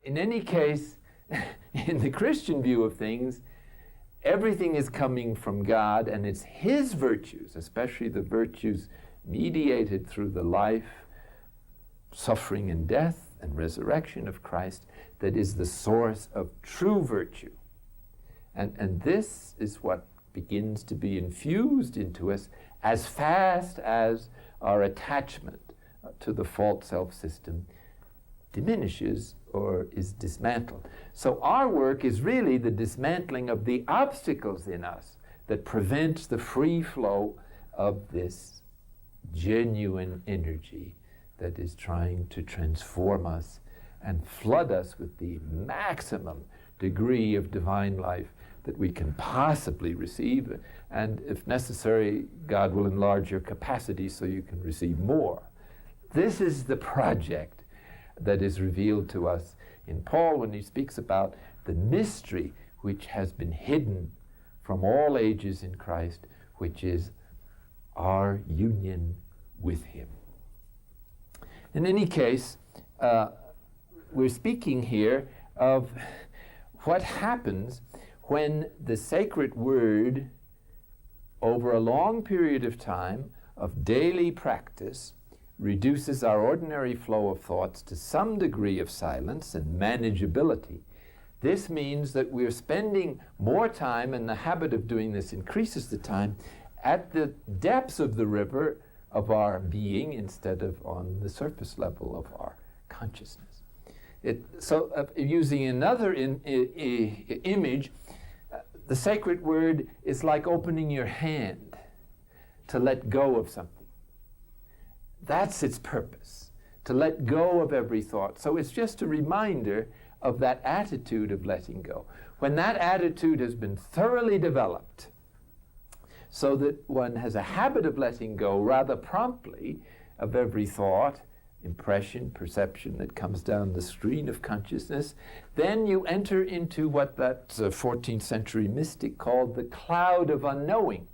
in any case, in the Christian view of things, everything is coming from God, and it's His virtues, especially the virtues mediated through the life, suffering and death and resurrection of Christ, that is the source of true virtue. And this is what begins to be infused into us as fast as our attachment to the false self-system diminishes or is dismantled. So our work is really the dismantling of the obstacles in us that prevent the free flow of this genuine energy that is trying to transform us and flood us with the maximum degree of divine life that we can possibly receive. And if necessary, God will enlarge your capacity so you can receive more. This is the project that is revealed to us in Paul when he speaks about the mystery which has been hidden from all ages in Christ, which is our union with Him. In any case, we're speaking here of what happens when the sacred word, over a long period of time of daily practice, reduces our ordinary flow of thoughts to some degree of silence and manageability. This means that we're spending more time, and the habit of doing this increases the time, at the depths of the river of our being instead of on the surface level of our consciousness. Using another image, the sacred word is like opening your hand to let go of something. That's its purpose, to let go of every thought. So it's just a reminder of that attitude of letting go. When that attitude has been thoroughly developed, so that one has a habit of letting go rather promptly of every thought, impression, perception that comes down the screen of consciousness, then you enter into what that 14th century mystic called the cloud of unknowing.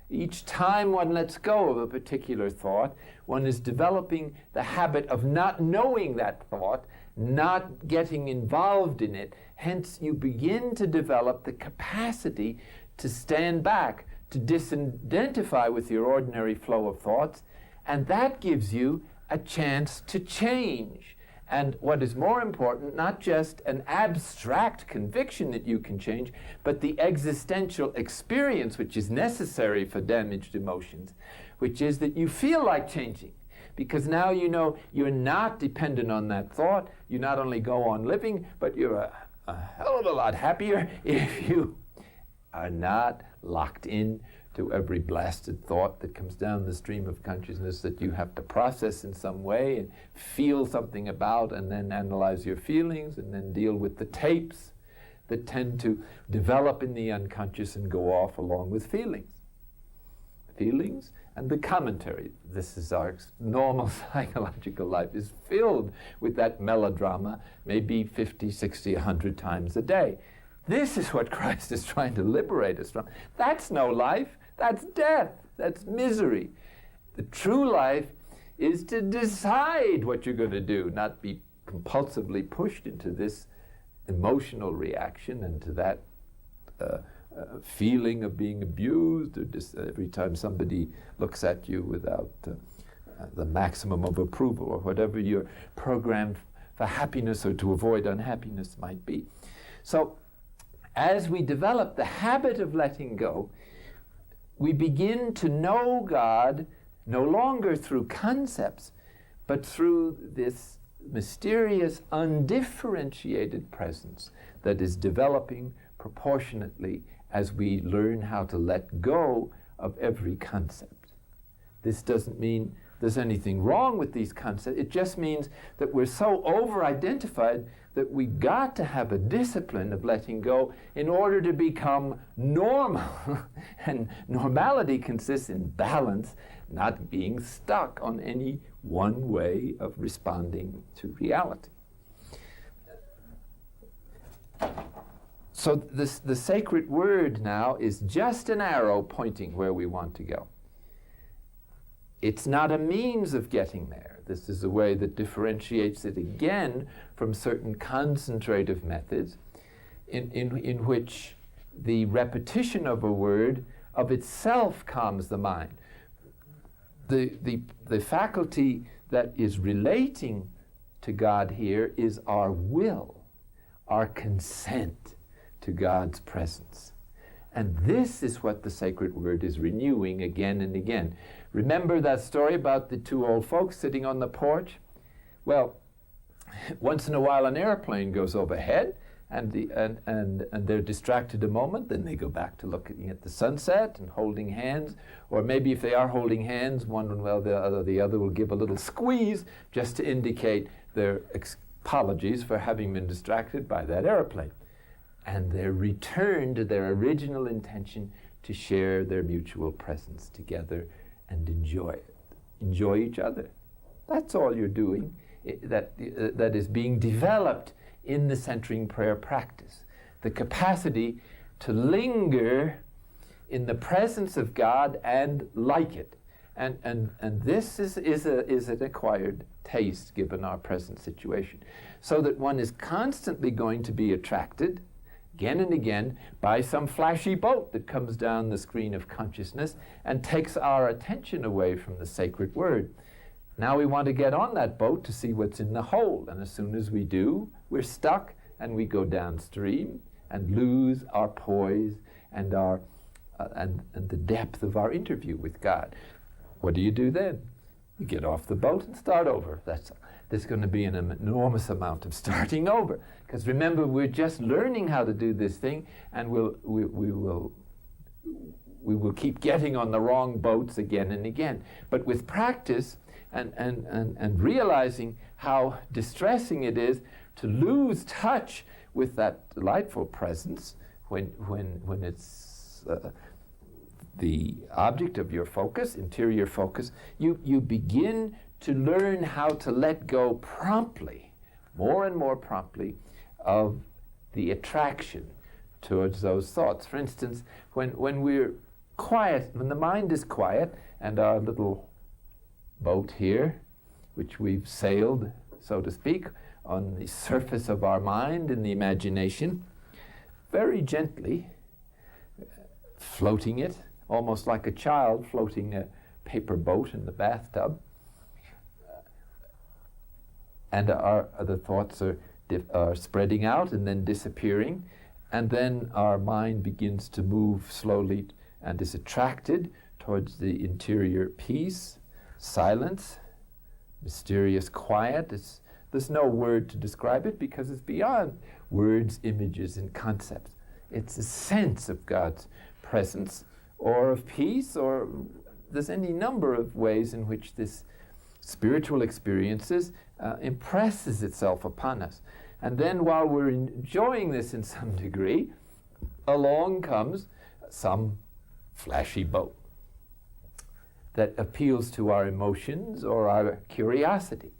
Each time one lets go of a particular thought, one is developing the habit of not knowing that thought, not getting involved in it. Hence, you begin to develop the capacity to stand back, to disidentify with your ordinary flow of thoughts, and that gives you a chance to change. And what is more important, not just an abstract conviction that you can change, but the existential experience which is necessary for damaged emotions, which is that you feel like changing. Because now you know you're not dependent on that thought. You not only go on living, but you're a hell of a lot happier if you are not locked in to every blasted thought that comes down the stream of consciousness that you have to process in some way and feel something about, and then analyze your feelings, and then deal with the tapes that tend to develop in the unconscious and go off along with feelings. Feelings and the commentary. This is our normal psychological life, is filled with that melodrama, maybe 50, 60, 100 times a day. This is what Christ is trying to liberate us from. That's no life. That's death. That's misery. The true life is to decide what you're going to do, not be compulsively pushed into this emotional reaction and to that feeling of being abused, or just every time somebody looks at you without the maximum of approval, or whatever your program for happiness or to avoid unhappiness might be. So as we develop the habit of letting go, we begin to know God no longer through concepts, but through this mysterious, undifferentiated presence that is developing proportionately as we learn how to let go of every concept. This doesn't mean there's anything wrong with these concepts. It just means that we're so over-identified that we've got to have a discipline of letting go in order to become normal. And normality consists in balance, not being stuck on any one way of responding to reality. So the sacred word now is just an arrow pointing where we want to go. It's not a means of getting there. This is a way that differentiates it again from certain concentrative methods in which the repetition of a word of itself calms the mind. The faculty that is relating to God here is our will, our consent to God's presence. And this is what the sacred word is renewing again and again. Remember that story about the two old folks sitting on the porch? Well, once in a while an airplane goes overhead, and they're distracted a moment, then they go back to looking at the sunset and holding hands, or maybe if they are holding hands, one will, the other will give a little squeeze just to indicate their apologies for having been distracted by that airplane. And they return to their original intention to share their mutual presence together and enjoy it. Enjoy each other. That's all you're doing. That is being developed in the centering prayer practice. The capacity to linger in the presence of God and like it. And this is an acquired taste given our present situation. So that one is constantly going to be attracted again and again by some flashy boat that comes down the screen of consciousness and takes our attention away from the sacred word. Now we want to get on that boat to see what's in the hold, and as soon as we do, we're stuck and we go downstream and lose our poise and our and the depth of our interview with God. What do you do then? You get off the boat and start over. There's going to be an enormous amount of starting over. Because remember, we're just learning how to do this thing, and we will keep getting on the wrong boats again and again. But with practice and realizing how distressing it is to lose touch with that delightful presence when it's the object of your focus, interior focus, you begin to learn how to let go promptly, more and more promptly, of the attraction towards those thoughts. For instance, when we're quiet, when the mind is quiet, and our little boat here, which we've sailed, so to speak, on the surface of our mind in the imagination, very gently floating it, almost like a child floating a paper boat in the bathtub, and our other thoughts are spreading out and then disappearing, and then our mind begins to move slowly and is attracted towards the interior peace, silence, mysterious quiet. There's no word to describe it because it's beyond words, images, and concepts. It's a sense of God's presence or of peace, or there's any number of ways in which this spiritual experiences impresses itself upon us. And then while we're enjoying this in some degree, along comes some flashy boat that appeals to our emotions or our curiosity.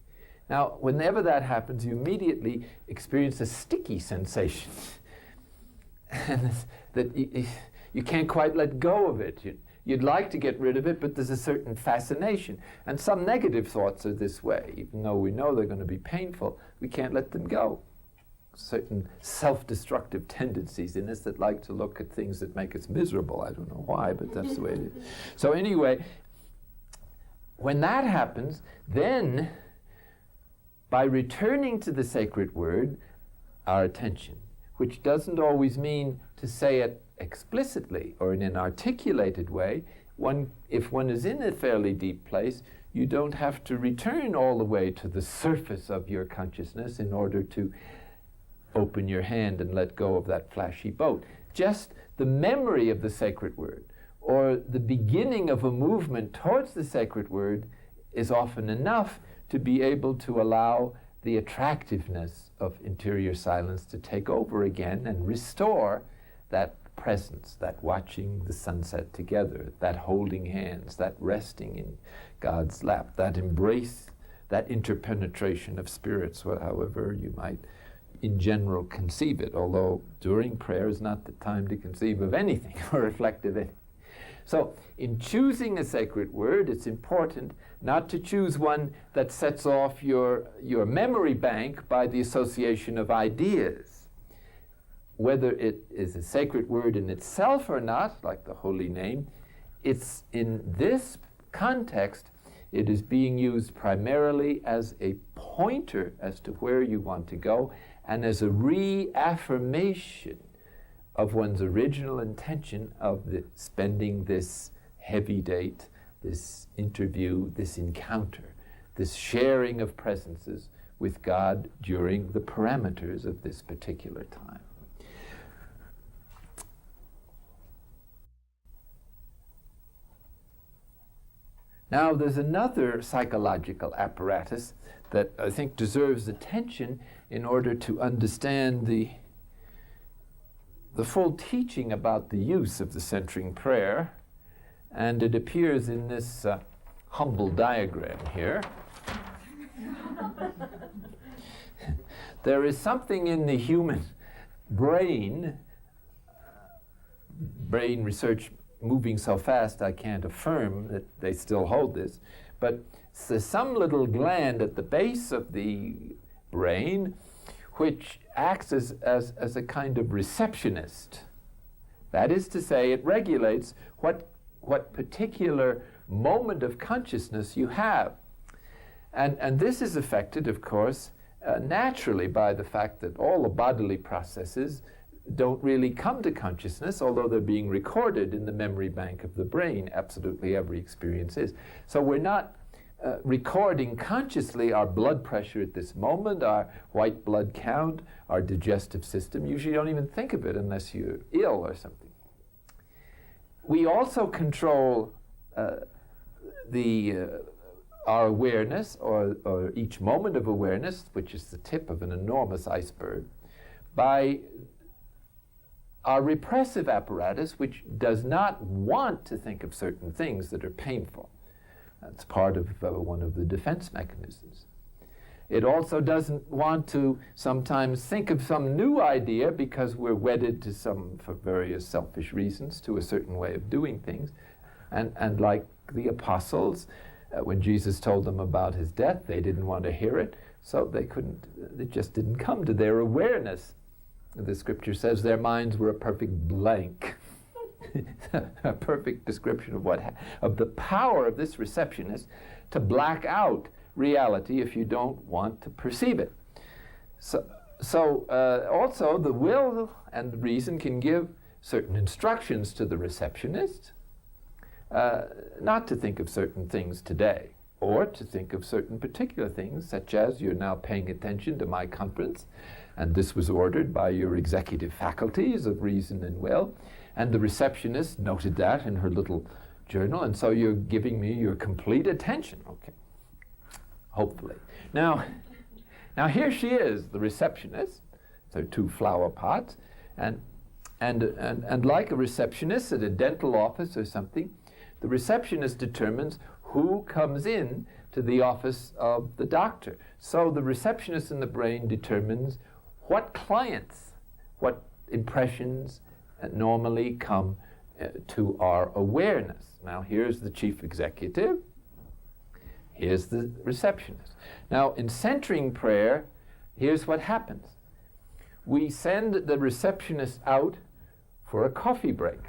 Now, whenever that happens, you immediately experience a sticky sensation. And that you can't quite let go of it. You'd like to get rid of it, but there's a certain fascination. And some negative thoughts are this way. Even though we know they're going to be painful, we can't let them go. Certain self-destructive tendencies in us that like to look at things that make us miserable. I don't know why, but that's the way it is. So anyway, when that happens, then by returning to the sacred word, our attention, which doesn't always mean to say it explicitly or in an articulated way, if one is in a fairly deep place, you don't have to return all the way to the surface of your consciousness in order to open your hand and let go of that flashy boat. Just the memory of the sacred word or the beginning of a movement towards the sacred word is often enough to be able to allow the attractiveness of interior silence to take over again and restore that presence, that watching the sunset together, that holding hands, that resting in God's lap, that embrace, that interpenetration of spirits, however you might in general conceive it, although during prayer is not the time to conceive of anything or reflect of anything. So in choosing a sacred word, it's important not to choose one that sets off your memory bank by the association of ideas. Whether it is a sacred word in itself or not, like the holy name, it's in this context, it is being used primarily as a pointer as to where you want to go and as a reaffirmation of one's original intention of spending this heavy date, this interview, this encounter, this sharing of presences with God during the parameters of this particular time. Now, there's another psychological apparatus that I think deserves attention in order to understand the full teaching about the use of the centering prayer, and it appears in this humble diagram here. There is something in the human brain research moving so fast I can't affirm that they still hold this, but there's some little gland at the base of the brain which acts as a kind of receptionist. That is to say, it regulates what particular moment of consciousness you have. And this is affected, of course, naturally by the fact that all the bodily processes don't really come to consciousness, although they're being recorded in the memory bank of the brain. Absolutely every experience is. So we're not recording consciously our blood pressure at this moment, our white blood count, our digestive system. Usually you don't even think of it unless you're ill or something. We also control our awareness, or each moment of awareness, which is the tip of an enormous iceberg, by our repressive apparatus, which does not want to think of certain things that are painful. That's part of one of the defense mechanisms. It also doesn't want to sometimes think of some new idea because we're wedded to for various selfish reasons, to a certain way of doing things. And like the apostles, when Jesus told them about his death, they didn't want to hear it, so it just didn't come to their awareness. The scripture says their minds were a perfect blank. A perfect description of the power of this receptionist to black out reality if you don't want to perceive it. So also the will and the reason can give certain instructions to the receptionist not to think of certain things today, or to think of certain particular things, such as you're now paying attention to my conference, and this was ordered by your executive faculties of reason and will, and the receptionist noted that in her little journal, and so you're giving me your complete attention, okay, hopefully. Now here she is, the receptionist. There are two flower pots, and like a receptionist at a dental office or something, the receptionist determines who comes in to the office of the doctor. So the receptionist in the brain determines what clients, what impressions normally come to our awareness. Now here's the chief executive, here's the receptionist. Now in centering prayer, here's what happens. We send the receptionist out for a coffee break.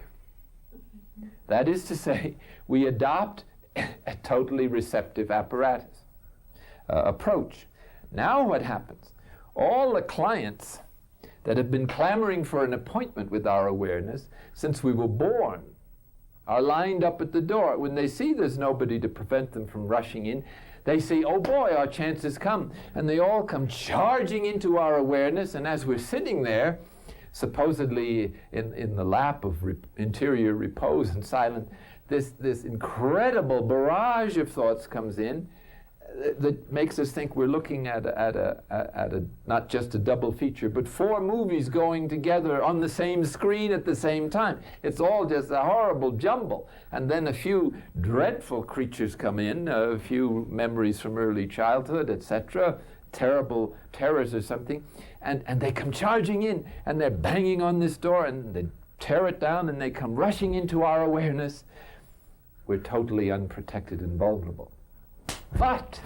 That is to say, we adopt a totally receptive apparatus, approach. Now what happens? All the clients that have been clamoring for an appointment with our awareness since we were born are lined up at the door. When they see there's nobody to prevent them from rushing in, they say, oh boy, our chance has come. And they all come charging into our awareness, and as we're sitting there, supposedly in the lap of interior repose and silence, this incredible barrage of thoughts comes in that makes us think we're looking at a not just a double feature, but 4 movies going together on the same screen at the same time. It's all just a horrible jumble. And then a few dreadful creatures come in, a few memories from early childhood, etc., terrible terrors or something, and they come charging in, and they're banging on this door, and they tear it down, and they come rushing into our awareness we're totally unprotected and vulnerable. But,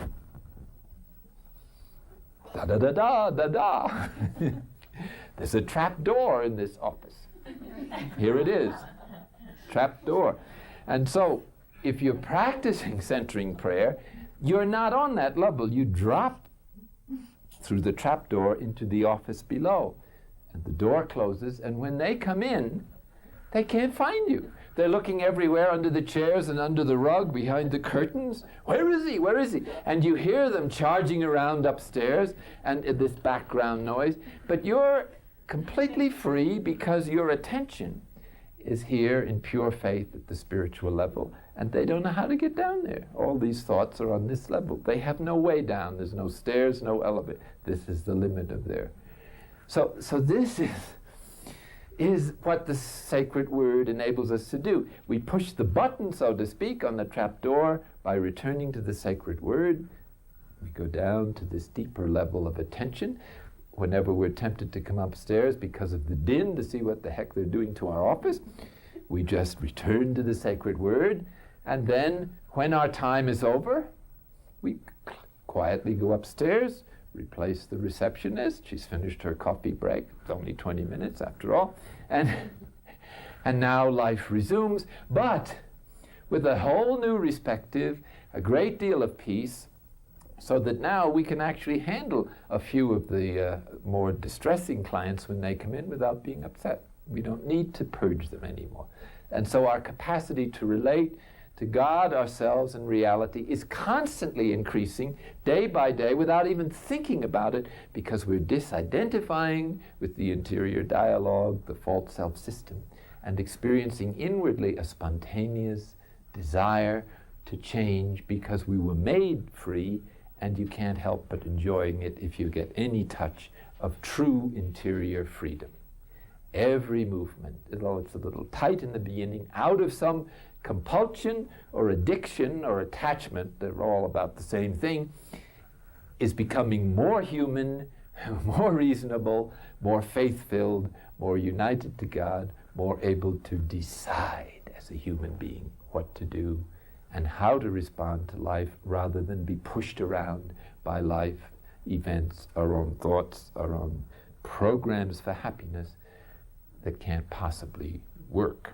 da-da-da-da-da-da, there's a trap door in this office. Here it is, trap door. And so, if you're practicing centering prayer, you're not on that level. You drop through the trap door into the office below. And the door closes, and when they come in, they can't find you. They're looking everywhere, under the chairs and under the rug, behind the curtains. Where is he? Where is he? And you hear them charging around upstairs, and this background noise. But you're completely free because your attention is here in pure faith at the spiritual level, and they don't know how to get down there. All these thoughts are on this level. They have no way down. There's no stairs, no elevator. This is the limit of their. So this is what the sacred word enables us to do. We push the button, so to speak, on the trap door by returning to the sacred word. We go down to this deeper level of attention. Whenever we're tempted to come upstairs because of the din to see what the heck they're doing to our office, we just return to the sacred word, and then when our time is over, we quietly go upstairs, replace the receptionist. She's finished her coffee break. It's only 20 minutes after all. And now life resumes, but with a whole new perspective, a great deal of peace, so that now we can actually handle a few of the more distressing clients when they come in without being upset. We don't need to purge them anymore. And so our capacity to relate to God, ourselves, and reality is constantly increasing day by day without even thinking about it, because we're disidentifying with the interior dialogue, the false self-system, and experiencing inwardly a spontaneous desire to change because we were made free, and you can't help but enjoying it if you get any touch of true interior freedom. Every movement, although it's a little tight in the beginning, out of some compulsion or addiction or attachment, they're all about the same thing, is becoming more human, more reasonable, more faith-filled, more united to God, more able to decide as a human being what to do and how to respond to life, rather than be pushed around by life events, our own thoughts, our own programs for happiness that can't possibly work.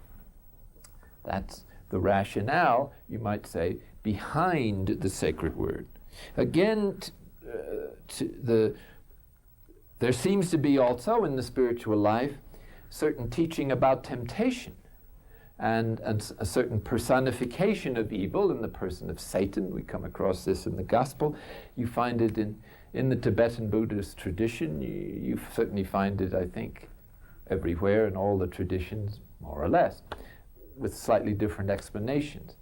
That's the rationale, you might say, behind the sacred word. Again, there seems to be also in the spiritual life certain teaching about temptation, and a certain personification of evil in the person of Satan. We come across this in the gospel. You find it in the Tibetan Buddhist tradition. You certainly find it, I think, everywhere in all the traditions, more or less, with slightly different explanations.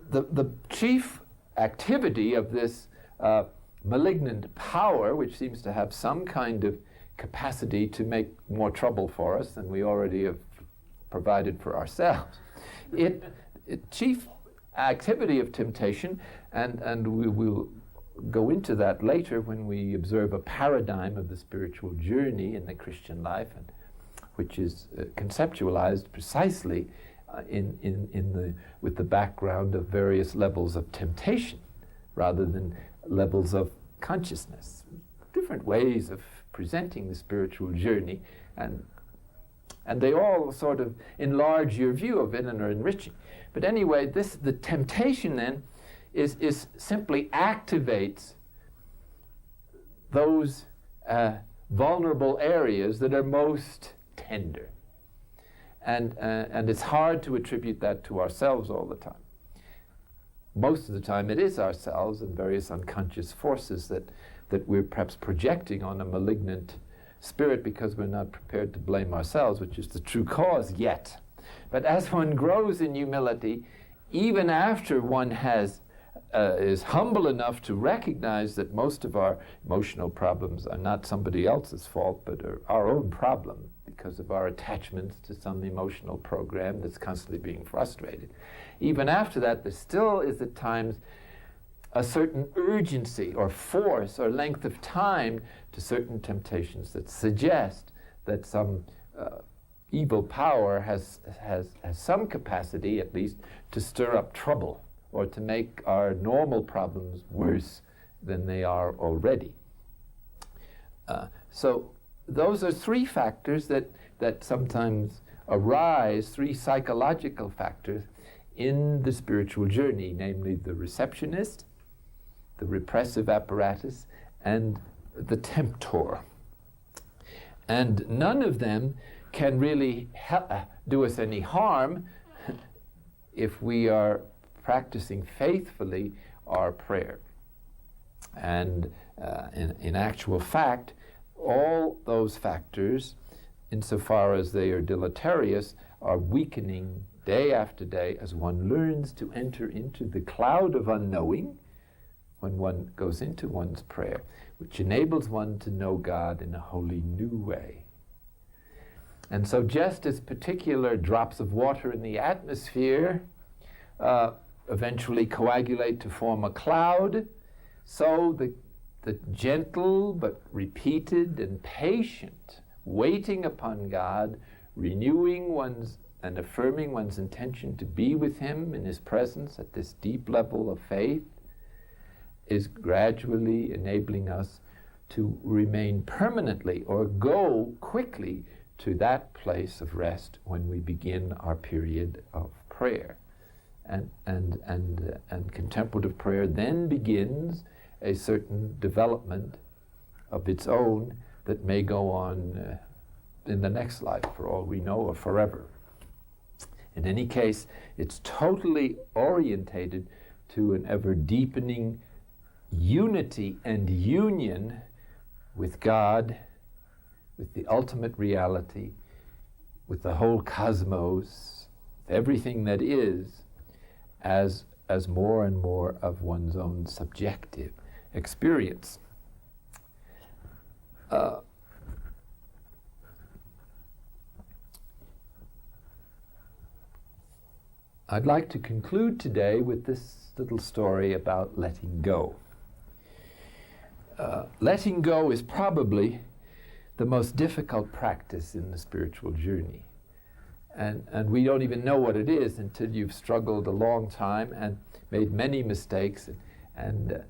The chief activity of this malignant power, which seems to have some kind of capacity to make more trouble for us than we already have provided for ourselves. Chief activity of temptation, and we will go into that later when we observe a paradigm of the spiritual journey in the Christian life, and which is conceptualized precisely with the background of various levels of temptation rather than levels of consciousness. Different ways of presenting the spiritual journey, and they all sort of enlarge your view of it and are enriching. But anyway, the temptation then is simply activates those vulnerable areas that are most tender. And it's hard to attribute that to ourselves all the time. Most of the time it is ourselves and various unconscious forces that we're perhaps projecting on a malignant spirit because we're not prepared to blame ourselves, which is the true cause yet. But as one grows in humility, even after one is humble enough to recognize that most of our emotional problems are not somebody else's fault, but are our own problem because of our attachments to some emotional program that's constantly being frustrated. Even after that, there still is at times a certain urgency or force or length of time to certain temptations that suggest that some evil power has some capacity, at least, to stir up trouble or to make our normal problems worse than they are already. So those are three factors that sometimes arise, three psychological factors in the spiritual journey, namely the receptionist, the repressive apparatus, and the temptor. And none of them can really do us any harm if we are practicing faithfully our prayer. And in actual fact, all those factors, insofar as they are deleterious, are weakening day after day as one learns to enter into the cloud of unknowing when one goes into one's prayer, which enables one to know God in a wholly new way. And so just as particular drops of water in the atmosphere eventually coagulate to form a cloud, so the gentle but repeated and patient waiting upon God, renewing one's and affirming one's intention to be with Him in His presence at this deep level of faith, is gradually enabling us to remain permanently or go quickly to that place of rest when we begin our period of prayer. And contemplative prayer then begins a certain development of its own that may go on in the next life, for all we know, or forever. In any case, it's totally orientated to an ever deepening unity and union with God, with the ultimate reality, with the whole cosmos, everything that is, as more and more of one's own subjective experience. I'd like to conclude today with this little story about letting go. Letting go is probably the most difficult practice in the spiritual journey. And we don't even know what it is until you've struggled a long time and made many mistakes. And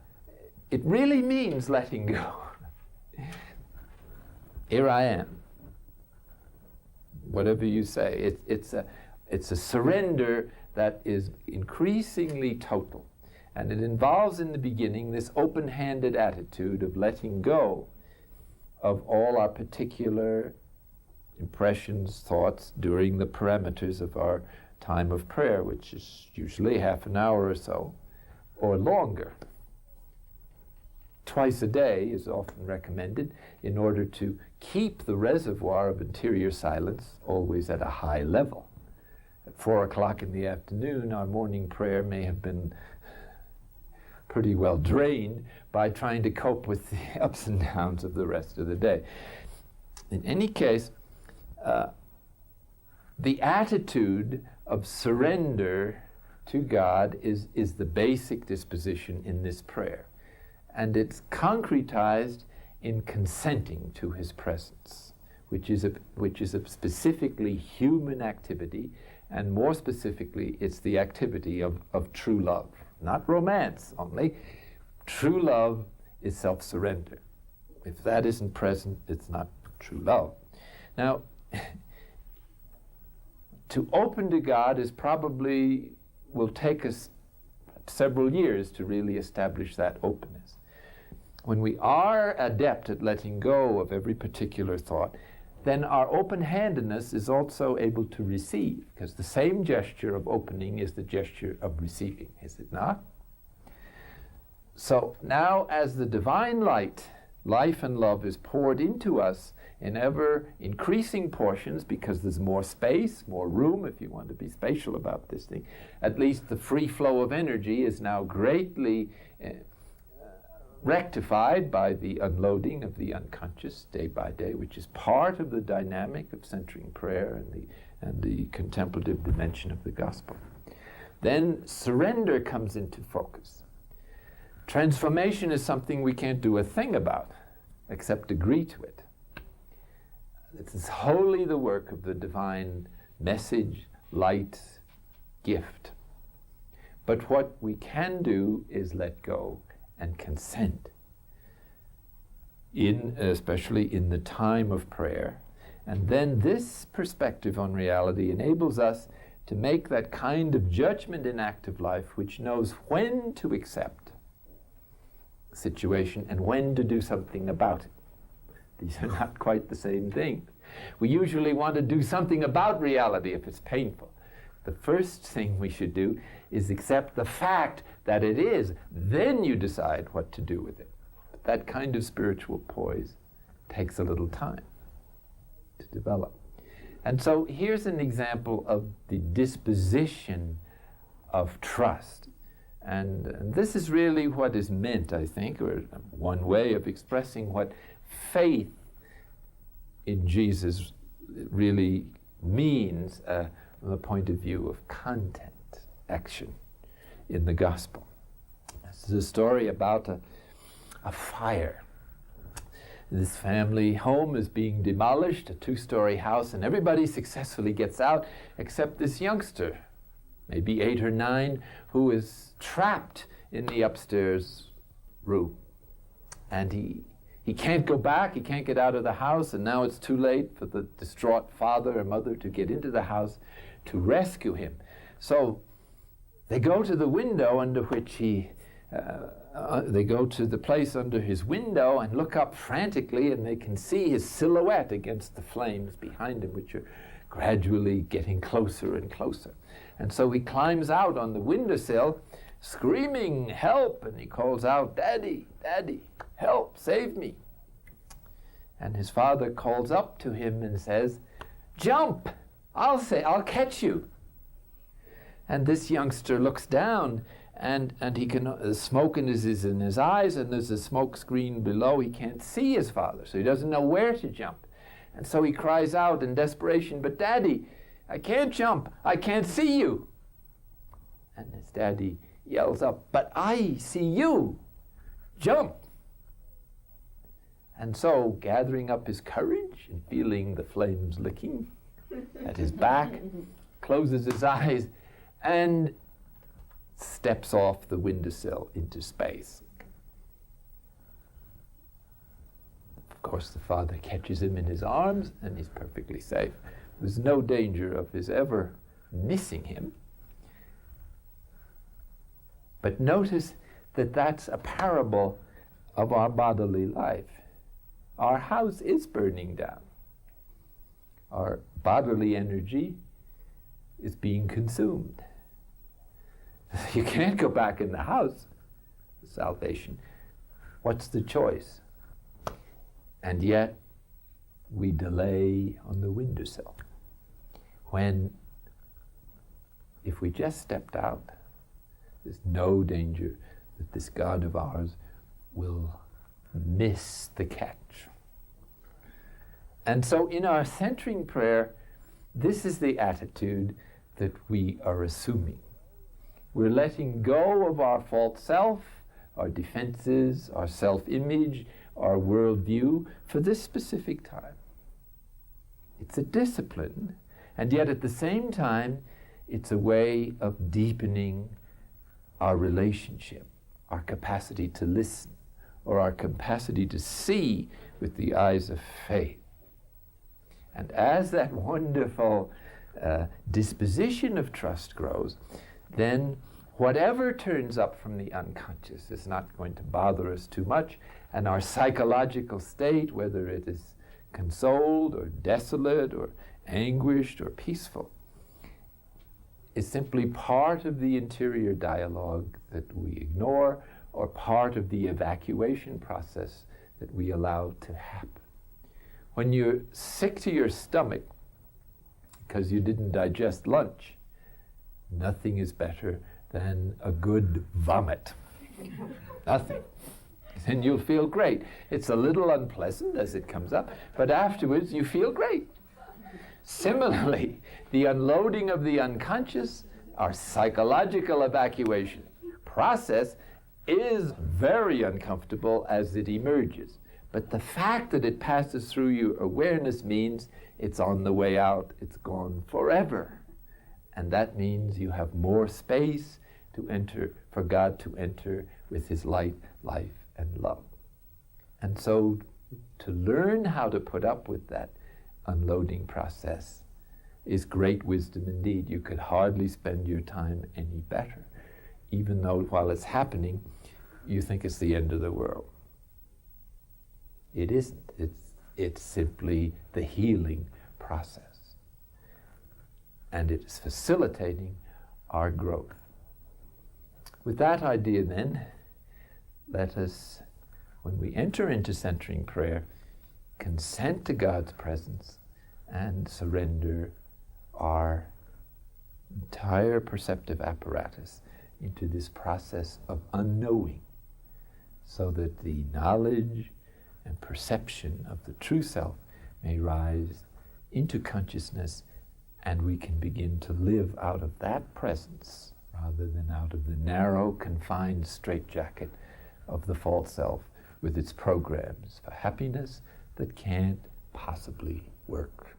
it really means letting go. Here I am. Whatever you say, it's a surrender that is increasingly total. And it involves in the beginning this open-handed attitude of letting go of all our particular impressions, thoughts during the parameters of our time of prayer, which is usually half an hour or so, or longer. Twice a day is often recommended in order to keep the reservoir of interior silence always at a high level. At 4 o'clock in the afternoon, our morning prayer may have been pretty well drained by trying to cope with the ups and downs of the rest of the day. In any case, the attitude of surrender to God is the basic disposition in this prayer. And it's concretized in consenting to His presence, which is a specifically human activity, and more specifically, it's the activity of true love. Not romance only. True love is self-surrender. If that isn't present, it's not true love. Now, to open to God will take us several years to really establish that openness. When we are adept at letting go of every particular thought, then our open-handedness is also able to receive, because the same gesture of opening is the gesture of receiving, is it not? So now as the divine light, life and love is poured into us in ever increasing portions, because there's more space, more room, if you want to be spatial about this thing. At least the free flow of energy is now greatly rectified by the unloading of the unconscious day by day, which is part of the dynamic of centering prayer and the contemplative dimension of the gospel. Then surrender comes into focus. Transformation is something we can't do a thing about except agree to it. This is wholly the work of the divine message, light, gift. But what we can do is let go and consent, especially in the time of prayer. And then this perspective on reality enables us to make that kind of judgment in active life which knows when to accept a situation and when to do something about it. These are not quite the same thing. We usually want to do something about reality if it's painful. The first thing we should do is accept the fact that it is. Then you decide what to do with it. But that kind of spiritual poise takes a little time to develop. And so here's an example of the disposition of trust. And this is really what is meant, I think, or one way of expressing what faith in Jesus really means from the point of view of content, action in the gospel. This is a story about a fire. This family home is being demolished, a 2-story house, and everybody successfully gets out except this youngster, maybe 8 or 9, who is trapped in the upstairs room. And he can't go back, he can't get out of the house, and now it's too late for the distraught father or mother to get into the house to rescue him. So they go to the window under which they go to the place under his window and look up frantically, and they can see his silhouette against the flames behind him, which are gradually getting closer and closer. And so he climbs out on the windowsill, screaming, "Help!" And he calls out, "Daddy, Daddy, help, save me." And his father calls up to him and says, "Jump! I'll catch you." And this youngster looks down, and he can, the smoke is in his eyes, and there's a smoke screen below. He can't see his father, so he doesn't know where to jump. And so he cries out in desperation, "But Daddy, I can't jump. I can't see you." And his daddy yells up, "But I see you. Jump." And so, gathering up his courage and feeling the flames licking at his back, closes his eyes and steps off the windowsill into space. Of course, the father catches him in his arms, and he's perfectly safe. There's no danger of his ever missing him. But notice that that's a parable of our bodily life. Our house is burning down. Our bodily energy is being consumed. You can't go back in the house for salvation. What's the choice? And yet, we delay on the windowsill. When, if we just stepped out, there's no danger that this God of ours will miss the catch. And so in our centering prayer, this is the attitude that we are assuming. We're letting go of our false self, our defenses, our self-image, our worldview for this specific time. It's a discipline, and yet at the same time, it's a way of deepening our relationship, our capacity to listen, or our capacity to see with the eyes of faith. And as that wonderful disposition of trust grows, then whatever turns up from the unconscious is not going to bother us too much, and our psychological state, whether it is consoled or desolate or anguished or peaceful, is simply part of the interior dialogue that we ignore, or part of the evacuation process that we allow to happen. When you're sick to your stomach because you didn't digest lunch, nothing is better than a good vomit. Nothing. Then you'll feel great. It's a little unpleasant as it comes up, but afterwards you feel great. Similarly, the unloading of the unconscious, our psychological evacuation process, is very uncomfortable as it emerges. But the fact that it passes through your awareness means it's on the way out, it's gone forever. And that means you have more space to enter, for God to enter with his light, life, and love. And so to learn how to put up with that unloading process is great wisdom indeed. You could hardly spend your time any better, even though while it's happening, you think it's the end of the world. It isn't. It's simply the healing process. And it is facilitating our growth. With that idea then, let us, when we enter into centering prayer, consent to God's presence and surrender our entire perceptive apparatus into this process of unknowing, so that the knowledge and perception of the true self may rise into consciousness, and we can begin to live out of that presence rather than out of the narrow, confined straitjacket of the false self with its programs for happiness that can't possibly work.